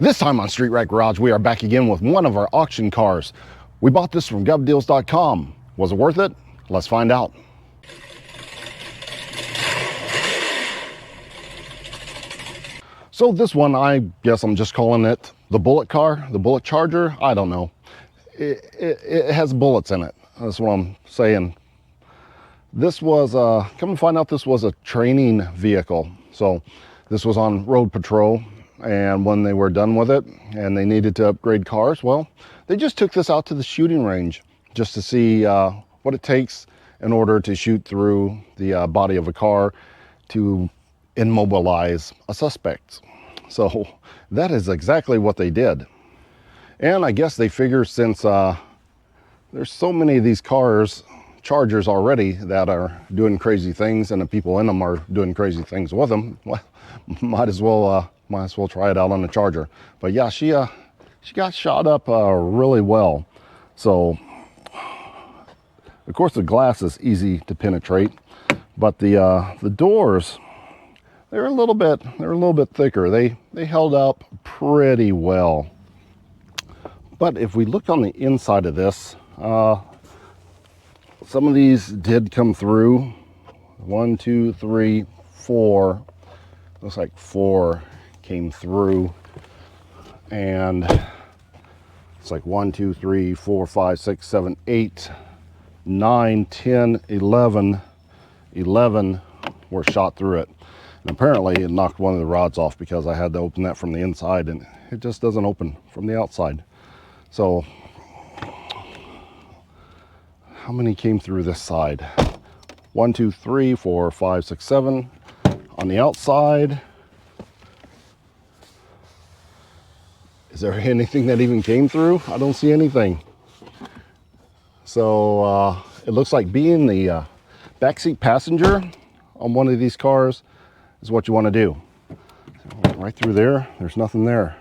This time on Street Rat Garage, we are back again with one of our auction cars. We bought this from govdeals.com. Was it worth it? Let's find out. So this one, I guess I'm just calling it the bullet car, the bullet charger. I don't know. It has bullets in it. That's what I'm saying. This was, come to find out, this was a training vehicle. So this was on road patrol. And when they were done with it and they needed to upgrade cars, well, they just took this out to the shooting range just to see what it takes in order to shoot through the body of a car to immobilize a suspect. So that is exactly what they did. And I guess they figure since there's so many of these cars, Chargers already, that are doing crazy things, and the people in them are doing crazy things with them, well, might as well try it out on the Charger. But yeah, she got shot up really well. So of course the glass is easy to penetrate, but the doors, they're a little bit thicker. They held up pretty well. But if we look on the inside of this, some of these did come through. 1, 2, 3, 4. Looks like 4 came through. And it's like 1, 2, 3, 4, 5, 6, 7, 8, 9, 10, 11. 11 were shot through it. And apparently it knocked one of the rods off because I had to open that from the inside and it just doesn't open from the outside. So how many came through this side? 1, 2, 3, 4, 5, 6, 7 on the outside. Is there anything that even came through? I don't see anything. So it looks like being the backseat passenger on one of these cars is what you want to do. Right through there, there's nothing there.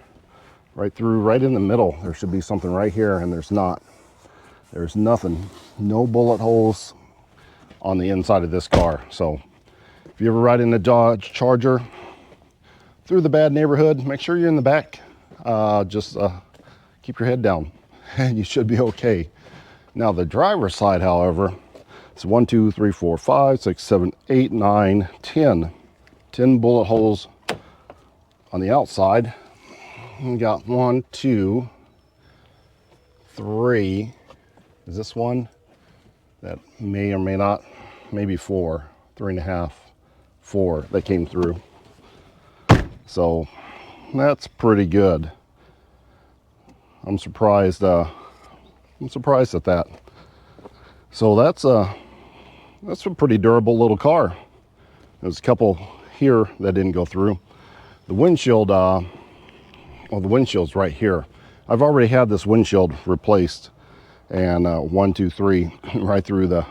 Right through, right in the middle, there should be something right here, and there's not. There's nothing. No bullet holes on the inside of this car. So if you ever ride in a Dodge Charger through the bad neighborhood, make sure you're in the back. Just keep your head down and you should be okay. Now the driver's side, however, it's 1, 2, 3, 4, 5, 6, 7, 8, 9, 10. 10 bullet holes on the outside. We got 1, 2, 3. Is this one? That may or may not, maybe 4, 3.5, 4 that came through. So that's pretty good. I'm surprised at that. So that's a pretty durable little car. There's a couple here that didn't go through. The windshield, well, the windshield's right here. I've already had this windshield replaced, and 1, 2, 3 right through the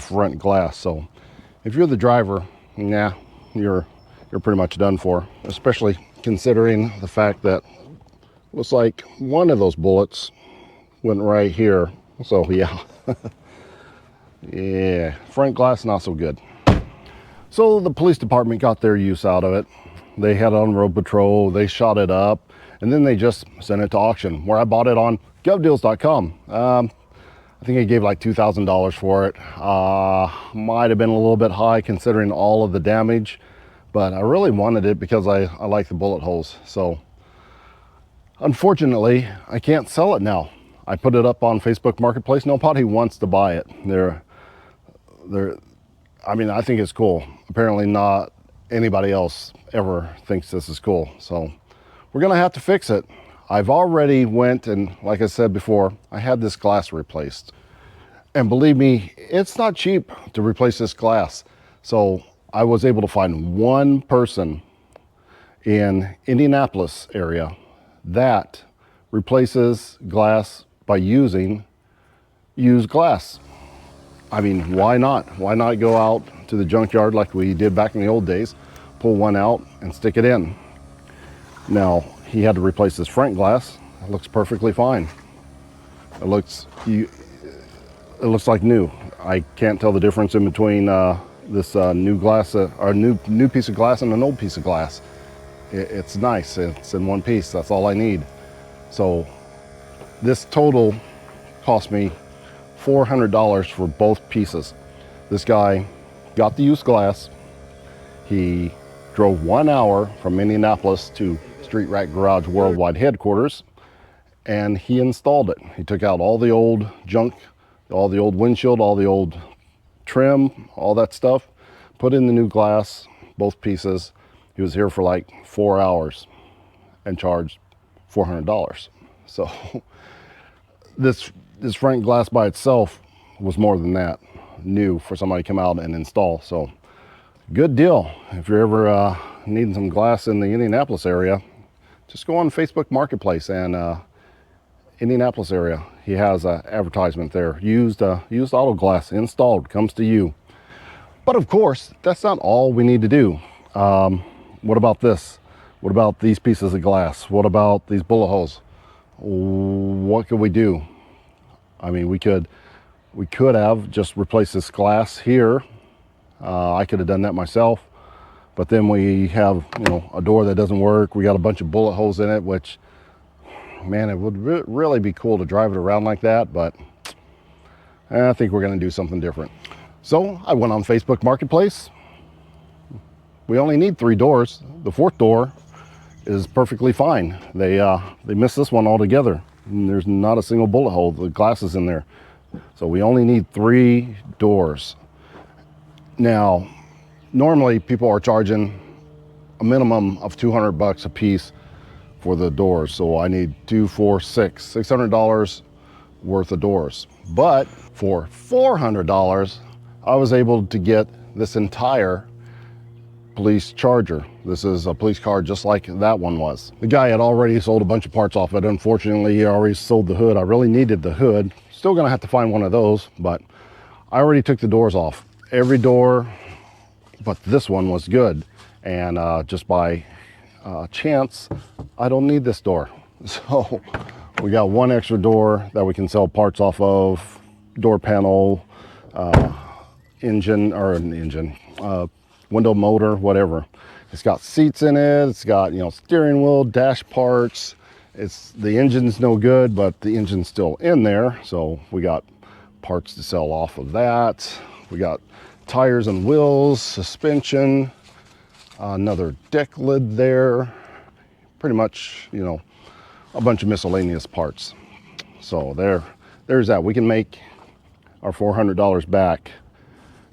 front glass. So if you're the driver, nah, you're pretty much done for, especially considering the fact that looks like one of those bullets went right here. So yeah. Yeah, front glass not so good. So the police department got their use out of it. They had it on road patrol, they shot it up, and then they just sent it to auction, where I bought it on govdeals.com. I think I gave like $2,000 for it. Might have been a little bit high considering all of the damage, but I really wanted it because I like the bullet holes. So unfortunately, I can't sell it now. I put it up on Facebook Marketplace. Nobody wants to buy it. I mean, I think it's cool. Apparently not anybody else ever thinks this is cool. So we're gonna have to fix it. I've already went and, like I said before, I had this glass replaced. And believe me, it's not cheap to replace this glass. So I was able to find one person in Indianapolis area that replaces glass by using used glass. I mean, why not? Why not go out to the junkyard like we did back in the old days, pull one out and stick it in? Now, he had to replace this front glass. It looks perfectly fine. It looks like new. I can't tell the difference in between this new glass, or new piece of glass and an old piece of glass. It's nice, it's in one piece, that's all I need. So this total cost me $400 for both pieces. This guy got the used glass. He drove 1 hour from Indianapolis to Street Rack Garage Worldwide headquarters, and he installed it. He took out all the old junk, all the old windshield, all the old trim, all that stuff, put in the new glass, both pieces. He was here for like 4 hours and charged $400. So this front glass by itself was more than that, new for somebody to come out and install. So good deal. If you're ever needing some glass in the Indianapolis area, just go on Facebook Marketplace and Indianapolis area. He has an advertisement there. Used auto glass installed, comes to you. But of course, that's not all we need to do. What about this? What about these pieces of glass? What about these bullet holes? What could we do? I mean, we could have just replaced this glass here. I could have done that myself, but then we have, you know, a door that doesn't work. We got a bunch of bullet holes in it, which, man, it would really be cool to drive it around like that, but I think we're going to do something different. So I went on Facebook Marketplace. We only need 3 doors. The 4th door is perfectly fine. They missed this one altogether. And there's not a single bullet hole. The glass is in there. So we only need 3 doors. Now, normally people are charging a minimum of $200 a piece for the doors. So I need 2, 4, 6, $600 worth of doors. But for $400, I was able to get this entire police charger. This is a police car just like that one was. The guy had already sold a bunch of parts off it. Unfortunately, he already sold the hood. I really needed the hood. Still gonna have to find one of those, but I already took the doors off. Every door, but this one was good. And just by chance, I don't need this door. So we got one extra door that we can sell parts off of, door panel, window motor, whatever. It's got seats in it. It's got, you know, steering wheel, dash parts. The engine's no good, but the engine's still in there. So we got parts to sell off of that. We got tires and wheels, suspension, another deck lid there. Pretty much, you know, a bunch of miscellaneous parts. So there's that. We can make our $400 back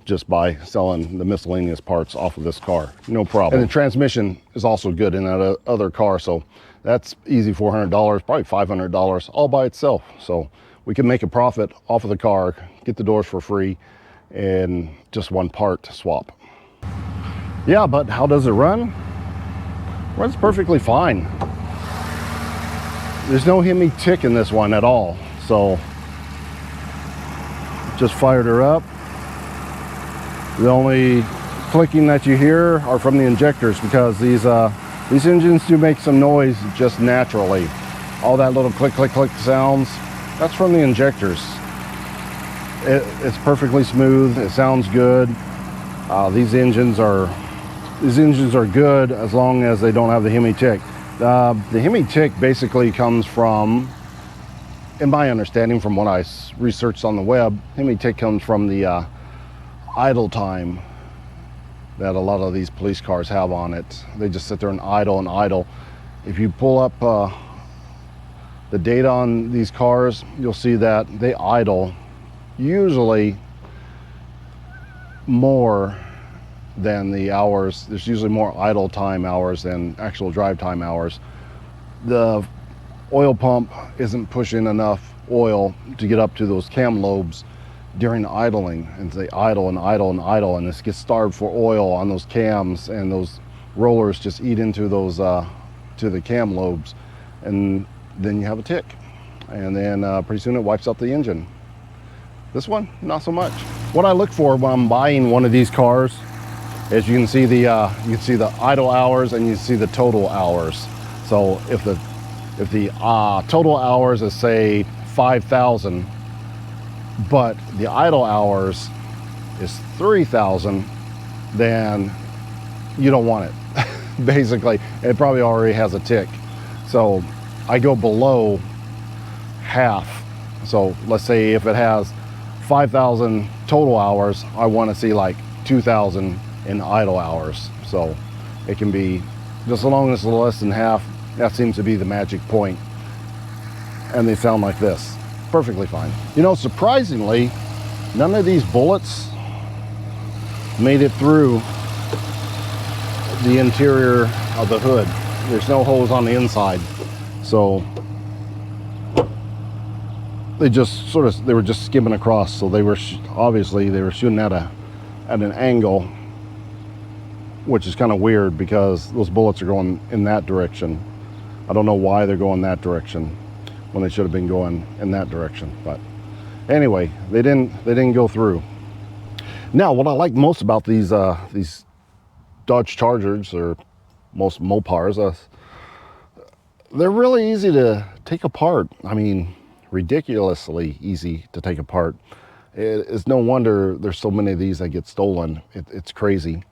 just by selling the miscellaneous parts off of this car, no problem. And the transmission is also good in that other car, so that's easy $400, probably $500 all by itself. So we can make a profit off of the car, get the doors for free, and just one part to swap. Yeah, but how does it run? Runs perfectly fine. There's no Hemi tick in this one at all, so just fired her up. The only clicking that you hear are from the injectors, because these engines do make some noise just naturally. All that little click, click, click sounds, that's from the injectors. It's perfectly smooth. It sounds good. These engines are good as long as they don't have the Hemi tick. The Hemi tick basically comes from, in my understanding from what I researched on the web, Hemi tick comes from the idle time that a lot of these police cars have on it. They just sit there and idle. If you pull up the data on these cars, you'll see that they idle usually more than the hours. There's usually more idle time hours than actual drive time hours. The oil pump isn't pushing enough oil to get up to those cam lobes during idling, and they idle, and this gets starved for oil on those cams, and those rollers just eat into those to the cam lobes, and then you have a tick, and then pretty soon it wipes out the engine. This one, not so much. What I look for when I'm buying one of these cars is you can see the idle hours and you see the total hours. So if the total hours is say 5,000, but the idle hours is 3,000, then you don't want it. basically. It probably already has a tick. So I go below half. So let's say if it has 5,000 total hours, I want to see like 2,000 in idle hours. So it can be, just as long as it's less than half, that seems to be the magic point. And they sound like this, perfectly fine. You know, surprisingly, none of these bullets made it through the interior of the hood. There's no hose on the inside. So they just sort of, they were just skimming across. So they were, obviously they were shooting at an angle, which is kind of weird because those bullets are going in that direction. I don't know why they're going that direction when they should have been going in that direction. But anyway, they didn't go through. Now, what I like most about these Dodge Chargers, or most Mopars, they're really easy to take apart. I mean, ridiculously easy to take apart. It's no wonder there's so many of these that get stolen. It's crazy.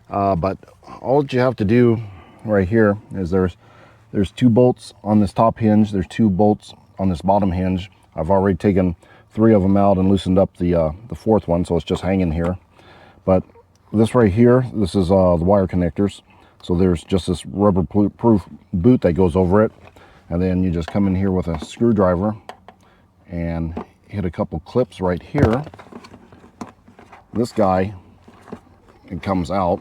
But all that you have to do right here is there's 2 bolts on this top hinge. There's 2 bolts on this bottom hinge. I've already taken 3 of them out and loosened up the 4th one, so it's just hanging here. But this right here, this is the wire connectors. So there's just this rubber proof boot that goes over it. And then you just come in here with a screwdriver and hit a couple clips right here. This guy, it comes out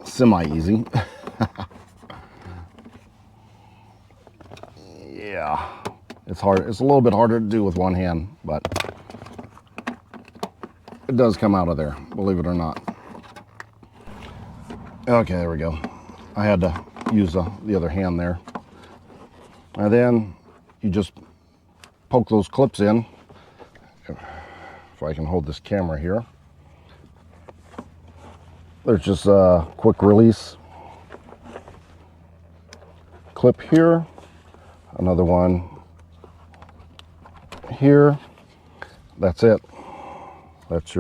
semi-easy. Yeah, it's hard. It's a little bit harder to do with one hand, but it does come out of there, believe it or not. Okay, there we go. I had to use the other hand there. And then you just poke those clips in. If I can hold this camera here. There's just a quick release clip here. Another one here. That's it. That's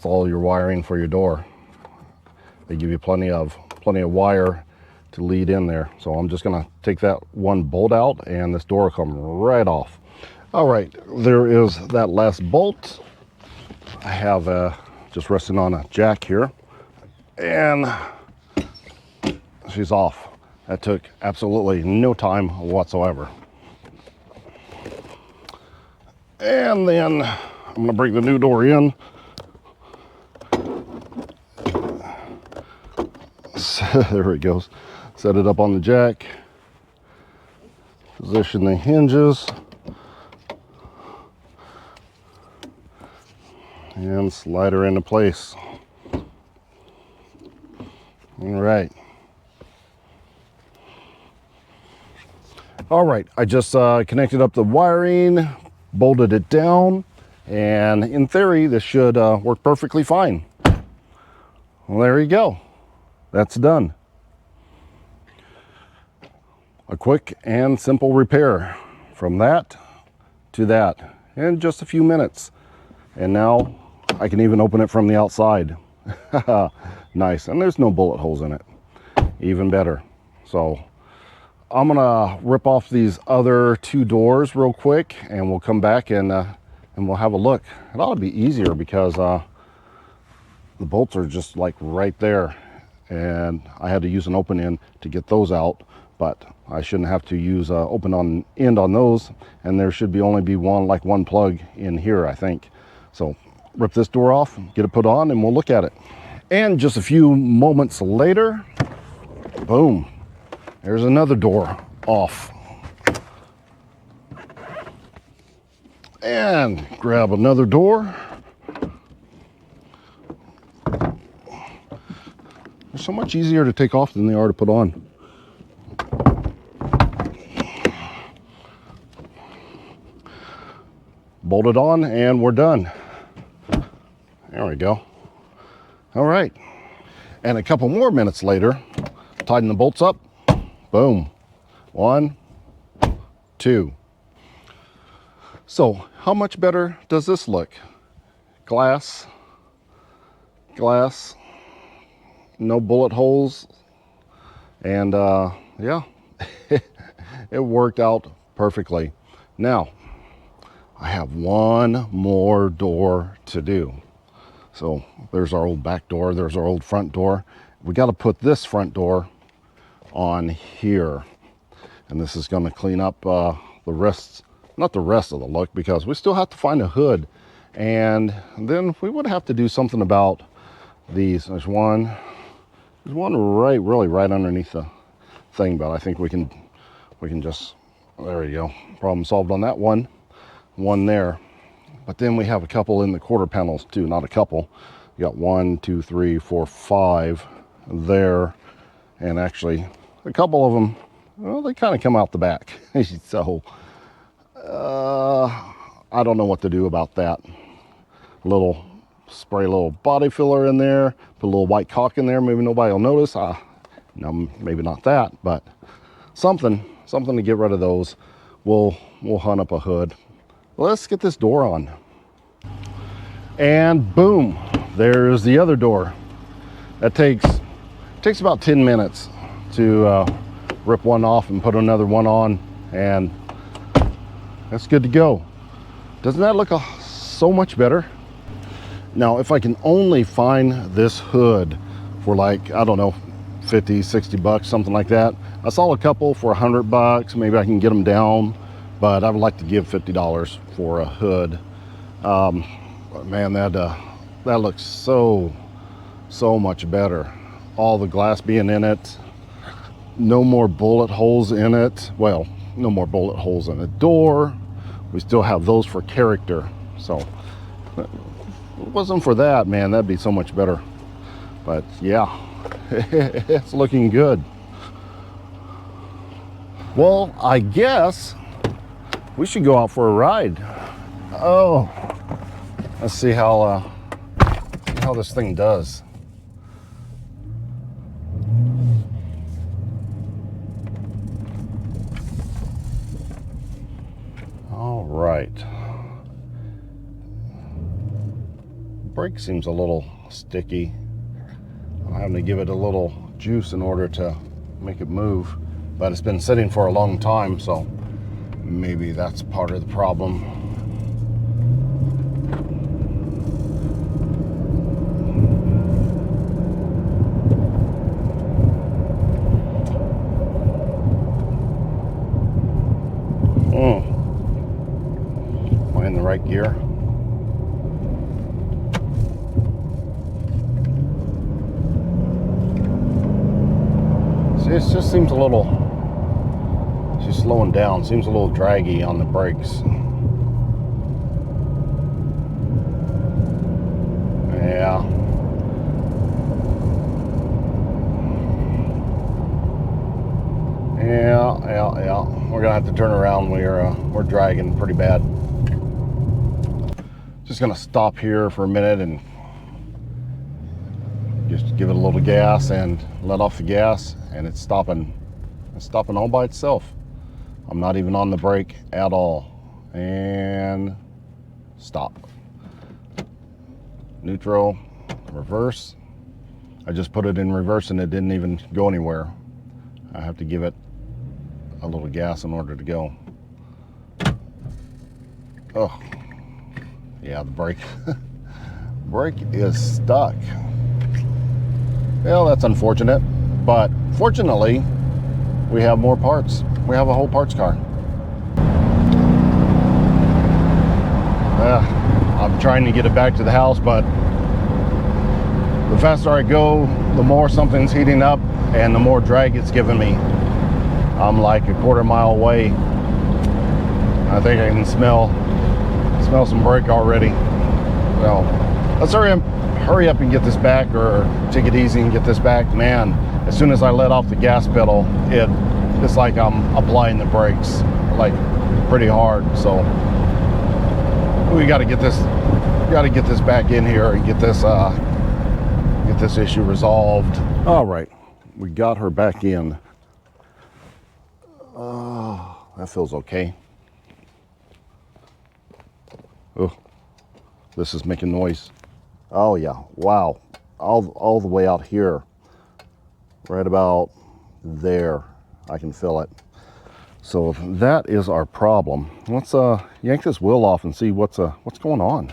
all your wiring for your door. They give you plenty of wire to lead in there. So I'm just gonna take that one bolt out and this door will come right off. All right, there is that last bolt. I have just resting on a jack here, and she's off. That took absolutely no time whatsoever. And then I'm gonna bring the new door in. There it goes. Set it up on the jack. Position the hinges. And slide her into place. All right. All right, I just connected up the wiring, bolted it down, and in theory, this should work perfectly fine. Well, there you go. That's done. A quick and simple repair from that to that in just a few minutes. And now I can even open it from the outside. Nice, and there's no bullet holes in it. Even better. So I'm gonna rip off these other 2 doors real quick, and we'll come back and we'll have a look. It ought to be easier because the bolts are just like right there, and I had to use an open end to get those out, but I shouldn't have to use open end on those, and there should only be one plug in here, I think. So rip this door off, get it put on, and we'll look at it. And just a few moments later, boom, there's another door off. And grab another door. They're so much easier to take off than they are to put on. Bolt it on and we're done. There we go. All right. And a couple more minutes later, tighten the bolts up. Boom. 1, 2. So how much better does this look? Glass, glass, no bullet holes, and yeah, it worked out perfectly. Now, I have one more door to do. So there's our old back door, there's our old front door. We got to put this front door on here. And this is going to clean up the rest, not the rest of the look, because we still have to find a hood. And then we would have to do something about these. There's one really right underneath the thing, but I think we can just, there you go. Problem solved on that one there. But then we have a couple in the quarter panels too, not a couple. You got 1, 2, 3, 4, 5 there. And actually a couple of them, well, they kind of come out the back. So I don't know what to do about that. Spray a little body filler in there, put a little white caulk in there. Maybe nobody will notice. No, maybe not that, but something to get rid of those. We'll hunt up a hood. Let's get this door on. And boom, there's the other door. That takes about 10 minutes to rip one off and put another one on, and that's good to go. Doesn't that look so much better? Now, if I can only find this hood for, like, I don't know, 50, 60 bucks, something like that. I saw a couple for 100 bucks. Maybe I can get them down, but I would like to give $50 for a hood. But man, that looks so much better. All the glass being in it, no more bullet holes in it. Well, no more bullet holes in the door. We still have those for character. So if it wasn't for that, man, that'd be so much better. But yeah, it's looking good. Well, I guess we should go out for a ride. Oh, let's see how this thing does. All right. Brake seems a little sticky. I'm having to give it a little juice in order to make it move, but it's been sitting for a long time, so maybe that's part of the problem. Am I in the right gear? See, it just seems a little, she's slowing down, seems a little draggy on the brakes. Yeah. Yeah. We're gonna have to turn around. We're dragging pretty bad. Just gonna stop here for a minute and just give it a little gas and let off the gas, and it's stopping. It's stopping all by itself. I'm not even on the brake at all. And stop. Neutral, reverse. I just put it in reverse and it didn't even go anywhere. I have to give it a little gas in order to go. Oh, yeah, the brake. Brake is stuck. Well, that's unfortunate, but fortunately, we have more parts. We have a whole parts car. I'm trying to get it back to the house, but the faster I go, the more something's heating up and the more drag it's giving me. I'm like a quarter mile away. I think I can smell some brake already. So let's hurry up and get this back, or take it easy and get this back. Man, as soon as I let off the gas pedal, it's like I'm applying the brakes like pretty hard. So we got to get this back in here and get this issue resolved. All right, we got her back in. Oh, that feels okay. Oh, this is making noise. Oh yeah, wow, all the way out here. right about there. I can feel it. So that is our problem. Let's yank this wheel off and see what's going on.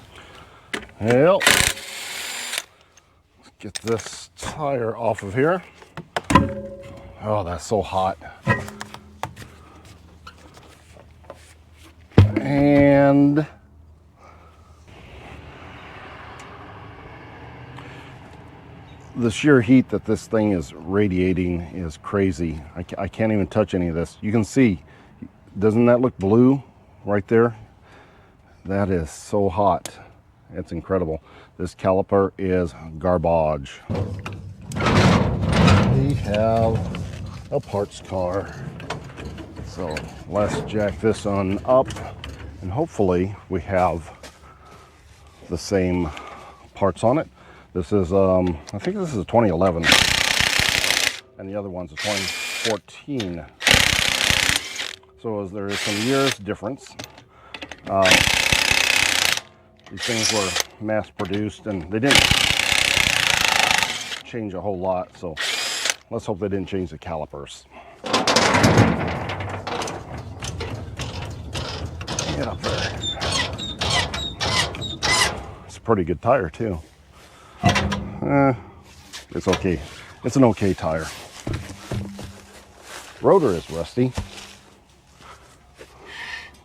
Well, let's get this tire off of here. Oh, that's so hot. And the sheer heat that this thing is radiating is crazy. I can't even touch any of this. You can see, doesn't that look blue right there? That is so hot. It's incredible. This caliper is garbage. We have a parts car. So let's jack this on up and hopefully we have the same parts on it. This is, I think this is a 2011 and the other one's a 2014. So there is some years difference. These things were mass produced and they didn't change a whole lot. So let's hope they didn't change the calipers. Get up there. It's a pretty good tire too. It's okay. It's an okay tire. Rotor is rusty,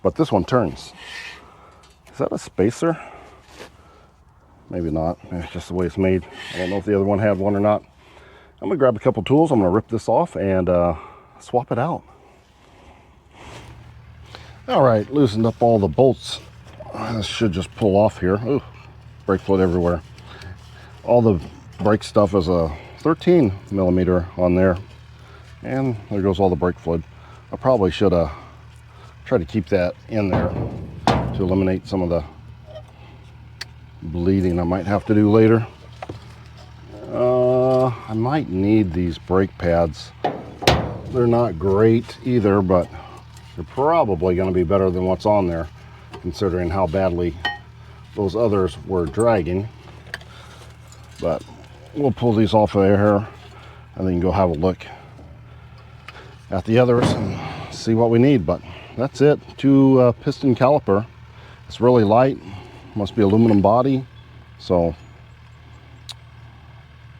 but this one turns. Is that a spacer? Maybe not. Maybe it's just the way it's made. I don't know if the other one had one or not. I'm gonna grab a couple tools. I'm gonna rip this off and swap it out. All right, loosened up all the bolts. This should just pull off here. Ooh, brake fluid everywhere. All the brake stuff is a 13 millimeter on there. And there goes all the brake fluid. I probably should try to keep that in there to eliminate some of the bleeding I might have to do later. I might need these brake pads. They're not great either, but they're probably going to be better than what's on there, considering how badly those others were dragging. But we'll pull these off of here and then go have a look at the others and see what we need. But that's it. 2 piston caliper. It's really light, must be aluminum body, so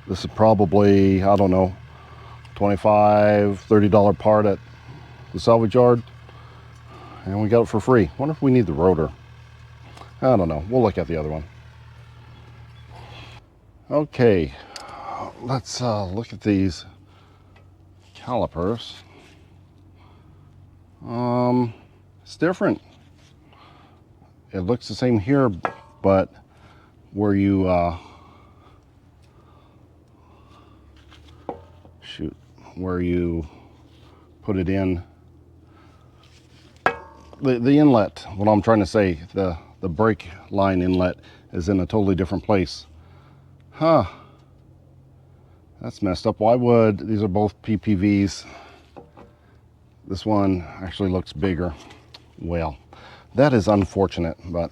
this is probably, I don't know, $25, $30 part at the salvage yard, and we got it for free. Wonder if we need the rotor. I don't know. We'll look at the other one. Okay, let's look at these calipers. It's different. It looks the same here, but where you where you put it in the inlet, what I'm trying to say, the brake line inlet is in a totally different place. Huh, that's messed up. Why would, these are both PPVs, this one actually looks bigger. Well, that is unfortunate, but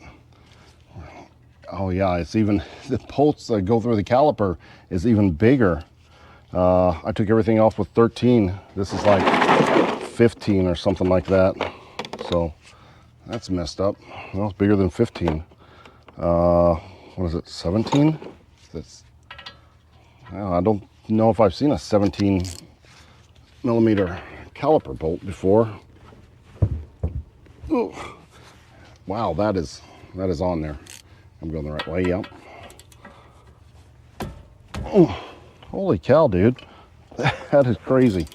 oh yeah, it's even, the bolts that go through the caliper is even bigger. I took everything off with 13. This is like 15 or something like that. So that's messed up. Well, it's bigger than 15. What is it, 17? That's, well, I don't know if I've seen a 17 millimeter caliper bolt before. Ooh. Wow, that is on there. I'm going the right way, yep. Oh, holy cow, dude. That is crazy.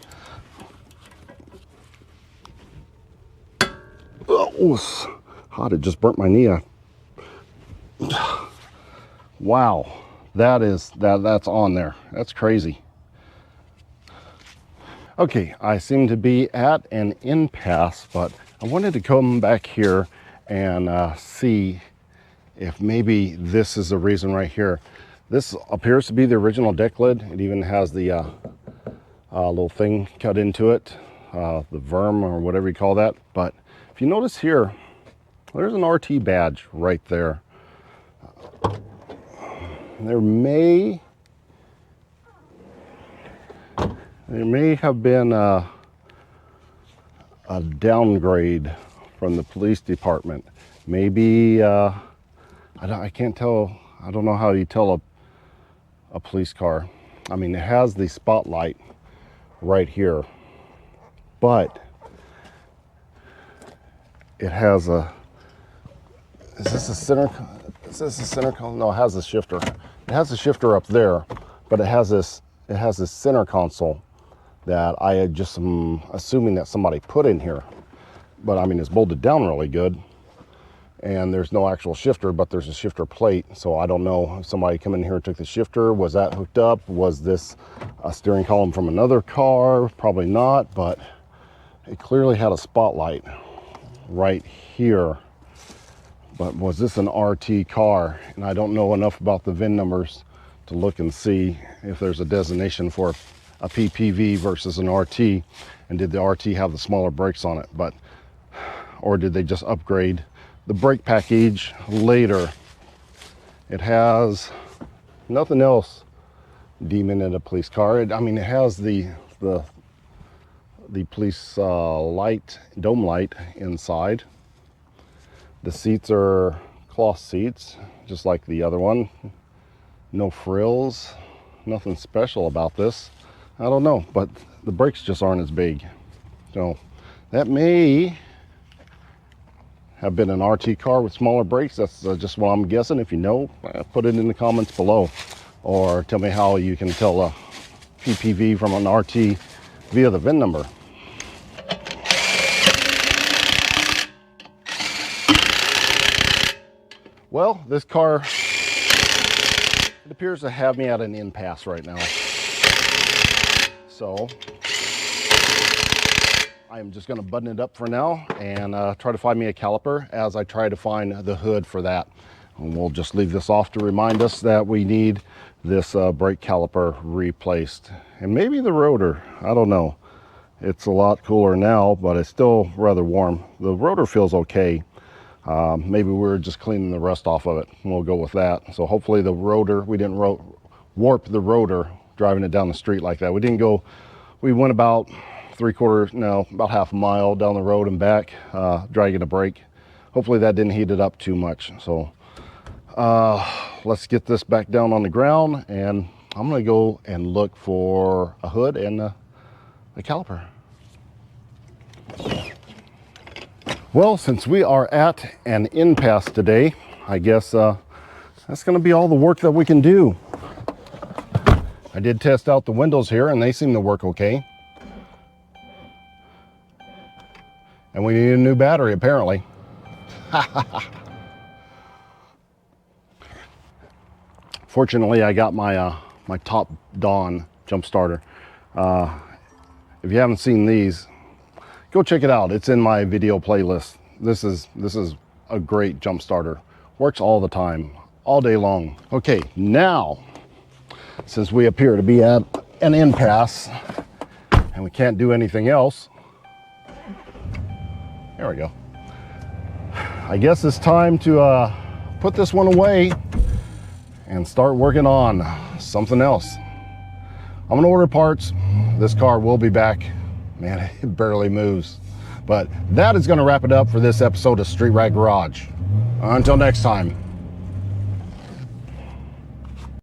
Oh, it's hot, it just burnt my knee. Wow, that's on there. That's crazy. Okay, I seem to be at an impasse, but I wanted to come back here and see if maybe this is the reason right here. This appears to be the original deck lid. It even has the little thing cut into it, the worm or whatever you call that. But if you notice here, there's an RT badge right there. There may It may have been a downgrade from the police department. Maybe, I can't tell, I don't know how you tell a police car. I mean, it has the spotlight right here, but it has a, is this a center console? No, it has a shifter. It has a shifter up there, but it has this center console that I had just assuming that somebody put in here. But I mean, it's bolted down really good, and there's no actual shifter, but there's a shifter plate. So I don't know if somebody come in here and took the shifter. Was that hooked up? Was this a steering column from another car? Probably not, but it clearly had a spotlight right here. But was this an RT car? And I don't know enough about the VIN numbers to look and see if there's a designation for a PPV versus an RT, and did the RT have the smaller brakes on it, or did they just upgrade the brake package later? It has nothing else demon in a police car. I mean, it has the police light, dome light inside. The seats are cloth seats, just like the other one. No frills, nothing special about this. I don't know, but the brakes just aren't as big. So that may have been an RT car with smaller brakes. That's just what I'm guessing. If you know, put it in the comments below, or tell me how you can tell a PPV from an RT via the VIN number. Well, this car, it appears to have me at an impasse right now. So I'm just going to button it up for now and try to find me a caliper as I try to find the hood for that. And we'll just leave this off to remind us that we need this brake caliper replaced. And maybe the rotor, I don't know. It's a lot cooler now, but it's still rather warm. The rotor feels okay. Maybe we're just cleaning the rust off of it. We'll go with that. So hopefully the rotor, we didn't warp the rotor driving it down the street like that. We went about about half a mile down the road and back, dragging a brake. Hopefully that didn't heat it up too much. So let's get this back down on the ground, and I'm gonna go and look for a hood and a caliper. Well, since we are at an impasse today, I guess that's gonna be all the work that we can do. I did test out the windows here and they seem to work okay. And we need a new battery apparently. Fortunately, I got my my Top Dawn jump starter. If you haven't seen these, go check it out. It's in my video playlist. This is a great jump starter. Works all the time, all day long. Okay, now, since we appear to be at an impasse and we can't do anything else, there we go. I guess it's time to put this one away and start working on something else. I'm gonna order parts. This car will be back. Man, it barely moves. But that is gonna wrap it up for this episode of Street Rag Garage. Until next time.